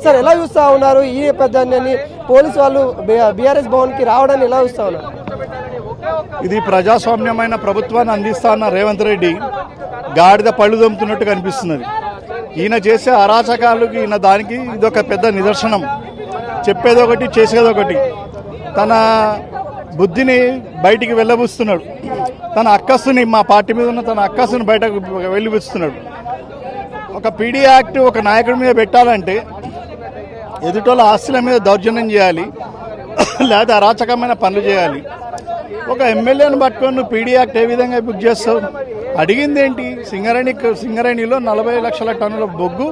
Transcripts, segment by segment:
Sir ఎలా చూస్తా ఉన్నారు ఈ నేపథ్యాన్ని? పోలీసు వాళ్ళు బీఆర్ఎస్ భవన్ కి రావడాన్ని ఎలా చూస్తా ఉన్నారు? ఇది ప్రజాస్వామ్యమైన ప్రభుత్వాన్ని అందిస్తా అన్న రేవంత్ రెడ్డి గాడిద పళ్ళు దొమ్ముతున్నట్టు కనిపిస్తున్నది. ఈయన చేసే అరాచకాలకి ఈయన దానికి ఇదొక పెద్ద నిదర్శనం. చెప్పేదొకటి చేసేదొకటి. తన బుద్ధిని బయటికి వెళ్ళబుస్తున్నాడు. తన అక్కస్సుని, మా పార్టీ మీద ఉన్న తన అక్కస్సుని బయటకు వెళ్ళబుస్తున్నాడు. ఒక పీడీ యాక్ట్ ఒక నాయకుడి మీద పెట్టాలంటే ఎదుటోళ్ళ ఆస్తుల మీద దౌర్జన్యం చేయాలి, లేదా అరాచకమైన పనులు చేయాలి. ఒక ఎమ్మెల్యేను పట్టుకొని నువ్వు పీడీ యాక్ట్ ఏ విధంగా బుక్ చేస్తావు? అడిగింది ఏంటి? సింగరేణిలో 40 లక్షల టన్నుల బొగ్గు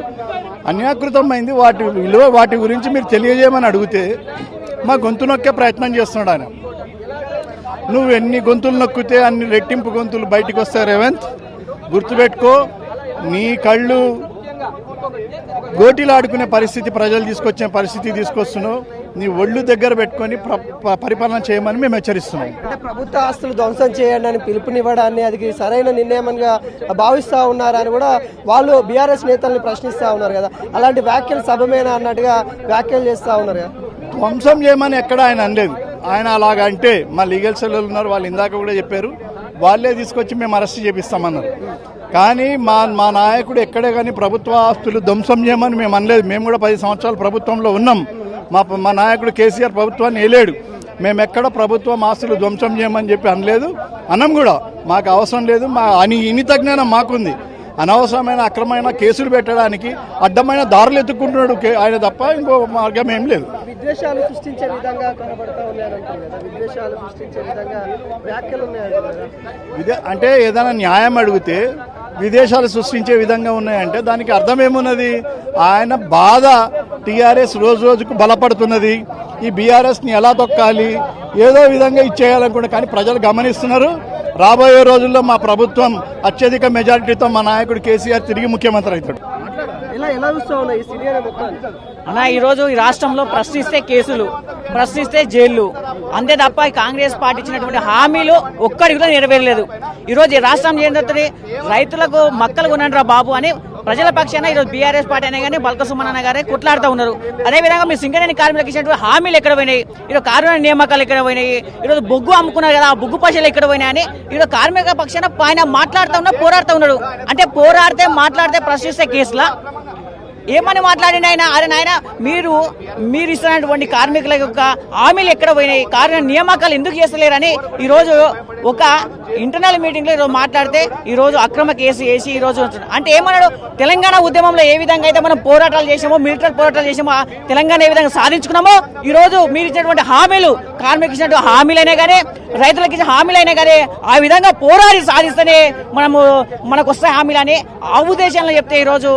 అన్యాకృతమైంది. వాటి విలువ, వాటి గురించి మీరు తెలియజేయమని అడిగితే మా గొంతు నొక్కే ప్రయత్నం చేస్తున్నాడు ఆయన. నువ్వు ఎన్ని గొంతులు నొక్కితే అన్ని రెట్టింపు గొంతులు బయటకు వస్తాయి. రేవంత్, గుర్తుపెట్టుకో, నీ కళ్ళు గోటీలు ఆడుకునే పరిస్థితి, ప్రజలు తీసుకొచ్చే పరిస్థితి తీసుకొస్తున్నావు. నీ ఒళ్ళు దగ్గర పెట్టుకొని పరిపాలన చేయమని మేము హెచ్చరిస్తున్నాం. అంటే ప్రభుత్వ ఆస్తులు ధ్వంసం చేయండి అని పిలుపునివ్వడాన్ని అది సరైన నిర్ణయంగా భావిస్తూ ఉన్నారని కూడా వాళ్ళు బీఆర్ఎస్ నేతల్ని ప్రశ్నిస్తూ ఉన్నారు కదా. అలాంటి వ్యాఖ్యలు సభమేనా అన్నట్టుగా వ్యాఖ్యలు చేస్తూ ఉన్నారు కదా. ధ్వంసం చేయమని ఎక్కడ ఆయన అనలేదు. ఆయన అలాగంటే మా లీగల్ సెల్ ఉన్నారు, వాళ్ళు ఇందాక కూడా చెప్పారు, వాళ్ళే తీసుకొచ్చి మేము అరెస్ట్ చేపిస్తామన్నారు. కానీ మా నాయకుడు ఎక్కడే కానీ ప్రభుత్వ ఆస్తులు ధ్వంసం చేయమని మేము అనలేదు. మేము కూడా 10 సంవత్సరాలు ప్రభుత్వంలో ఉన్నాం. మా నాయకుడు కేసీఆర్ ప్రభుత్వాన్ని వేయలేడు. మేము ఎక్కడ ప్రభుత్వం ఆస్తులు ధ్వంసం చేయమని చెప్పి అనలేదు, అన్నం కూడా. మాకు అవసరం లేదు. మా ఇనిత జ్ఞానం మాకుంది. అనవసరమైన అక్రమమైన కేసులు పెట్టడానికి అడ్డమైన దారులు ఎత్తుకుంటున్నాడు ఆయన తప్ప ఇంకో మార్గం ఏం లేదు. విద్వేషాలు సృష్టించే విధంగా కనబడతా ఉన్నాయంటారు. విద్వేషాలు సృష్టించే విధంగా వ్యాఖ్యలు ఉన్నాయి. అంటే ఏదైనా న్యాయం అడిగితే విదేశాలు సృష్టించే విధంగా ఉన్నాయంటే దానికి అర్థం ఏమున్నది? ఆయన బాధ టీఆర్ఎస్ రోజు రోజుకు బలపడుతున్నది. ఈ బీఆర్ఎస్ని ఎలా తొక్కాలి, ఏదో విధంగా ఇచ్చేయాలనుకుంటే, కానీ ప్రజలు గమనిస్తున్నారు. రాబోయే రోజుల్లో మా ప్రభుత్వం అత్యధిక మెజారిటీతో మా నాయకుడు కేసీఆర్ తిరిగి ముఖ్యమంత్రి అవుతాడు. అన్న, ఈరోజు ఈ రాష్ట్రంలో ప్రశ్నిస్తే కేసులు, ప్రశ్నిస్తే జైళ్లు, అంతే తప్ప కాంగ్రెస్ పార్టీ ఇచ్చినటువంటి హామీలు ఒక్కడికి కూడా నెరవేరలేదు. ఈరోజు ఈ రాష్ట్రం ఏం జరుగుతుంది? రైతులకు మక్కలు కొనండి రా బాబు అని ప్రజల పక్షాన ఈరోజు బీఆర్ఎస్ పార్టీ అనే కానీ బల్క సుమన్ అన్న గారే కొట్లాడుతూ ఉన్నారు. అదేవిధంగా మీరు సింగరేణి కార్మికులకు ఇచ్చినటువంటి హామీలు ఎక్కడ పోయినాయి? ఈరోజు కార్మిక నియామకాలు ఎక్కడ పోయినాయి? ఈరోజు బొగ్గు అమ్ముకున్నారు కదా, ఆ బొగ్గు పైసలు ఎక్కడ పోయినాయి అని ఈరోజు కార్మిక పక్షాన ఆయన మాట్లాడుతూ ఉన్నా, పోరాడుతూ ఉన్నాడు. అంటే పోరాడితే, మాట్లాడితే, ప్రశ్నిస్తే కేసులా? ఏమని మాట్లాడిన ఆయన? అరే నాయన, మీరు ఇస్తున్నటువంటి కార్మికుల యొక్క హామీలు ఎక్కడ పోయినాయి, కార్మిక నియామకాలు ఎందుకు చేస్తలేరని ఈరోజు ఒక ఇంటర్నల్ మీటింగ్ లో ఈరోజు మాట్లాడితే ఈరోజు అక్రమ కేసు వేసి ఈరోజు అంటే ఏమన్నాడు? తెలంగాణ ఉద్యమంలో ఏ విధంగా అయితే మనం పోరాటాలు చేసామో, మిలిటరీ పోరాటాలు చేసామో, తెలంగాణ ఏ విధంగా సాధించుకున్నామో, ఈరోజు మీరు ఇచ్చినటువంటి హామీలు, కార్మికులు ఇచ్చినటువంటి హామీలైనా కానీ, రైతులకు ఇచ్చిన హామీలైనా కానీ ఆ విధంగా పోరాడి సాధిస్తేనే మనకు వస్తాయి హామీలని ఆ ఉద్దేశంలో చెప్తే ఈరోజు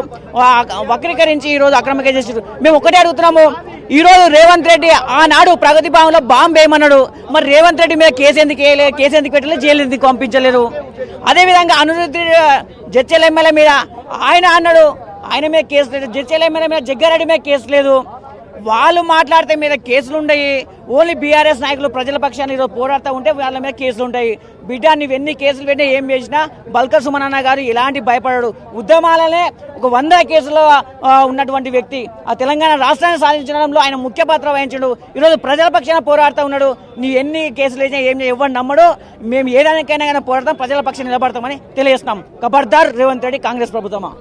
వక్రీకరించి ఈరోజు అక్రమ కేసు చేసారు. మేము ఒకటే అడుగుతున్నాము, ఈరోజు రేవంత్ రెడ్డి ఆనాడు ప్రగతి భవన్లో బాంబు వేయమన్నాడు. మరి రేవంత్ రెడ్డి మీద కేసు ఎందుకు వేయలేదు, కేసు ఎందుకు పెట్టలేదు, జైలు ఎందుకు పంపించలేదు? అదేవిధంగా అనిరుద్ధ్ జడ్చల్ ఎమ్మెల్యే మీద ఆయన అన్నాడు, ఆయన మీద కేసు లేదు. జడ్చల్ ఎమ్మెల్యే మీద జగ్గారెడ్డి మీద కేసు లేదు. వాళ్ళు మాట్లాడితే మీద కేసులు ఉండయి. ఓన్లీ బీఆర్ఎస్ నాయకులు ప్రజల పక్షాన్ని ఈరోజు పోరాడుతూ ఉంటే వాళ్ళ మీద కేసులు ఉంటాయి. బిడ్డ, నువ్వు ఎన్ని కేసులు పెట్టినా ఏం చేసినా బల్క సుమన్ అన్న గారు ఎలాంటి భయపడడు. ఉద్యమాలనే ఒక 100 కేసులో ఉన్నటువంటి వ్యక్తి ఆ తెలంగాణ రాష్ట్రాన్ని సాధించడంలో ఆయన ముఖ్య పాత్ర వహించాడు. ఈరోజు ప్రజల పక్షాన పోరాడుతూ ఉన్నాడు. నీ ఎన్ని కేసులు వేసినా ఏం ఎవరు నమ్మడు. మేము ఏ దానికైనా కానీ పోరాడతాం, ప్రజల పక్షాన్ని నిలబడతామని తెలియజేస్తున్నాం. ఖబర్దార్ రేవంత్ రెడ్డి, కాంగ్రెస్ ప్రభుత్వమా.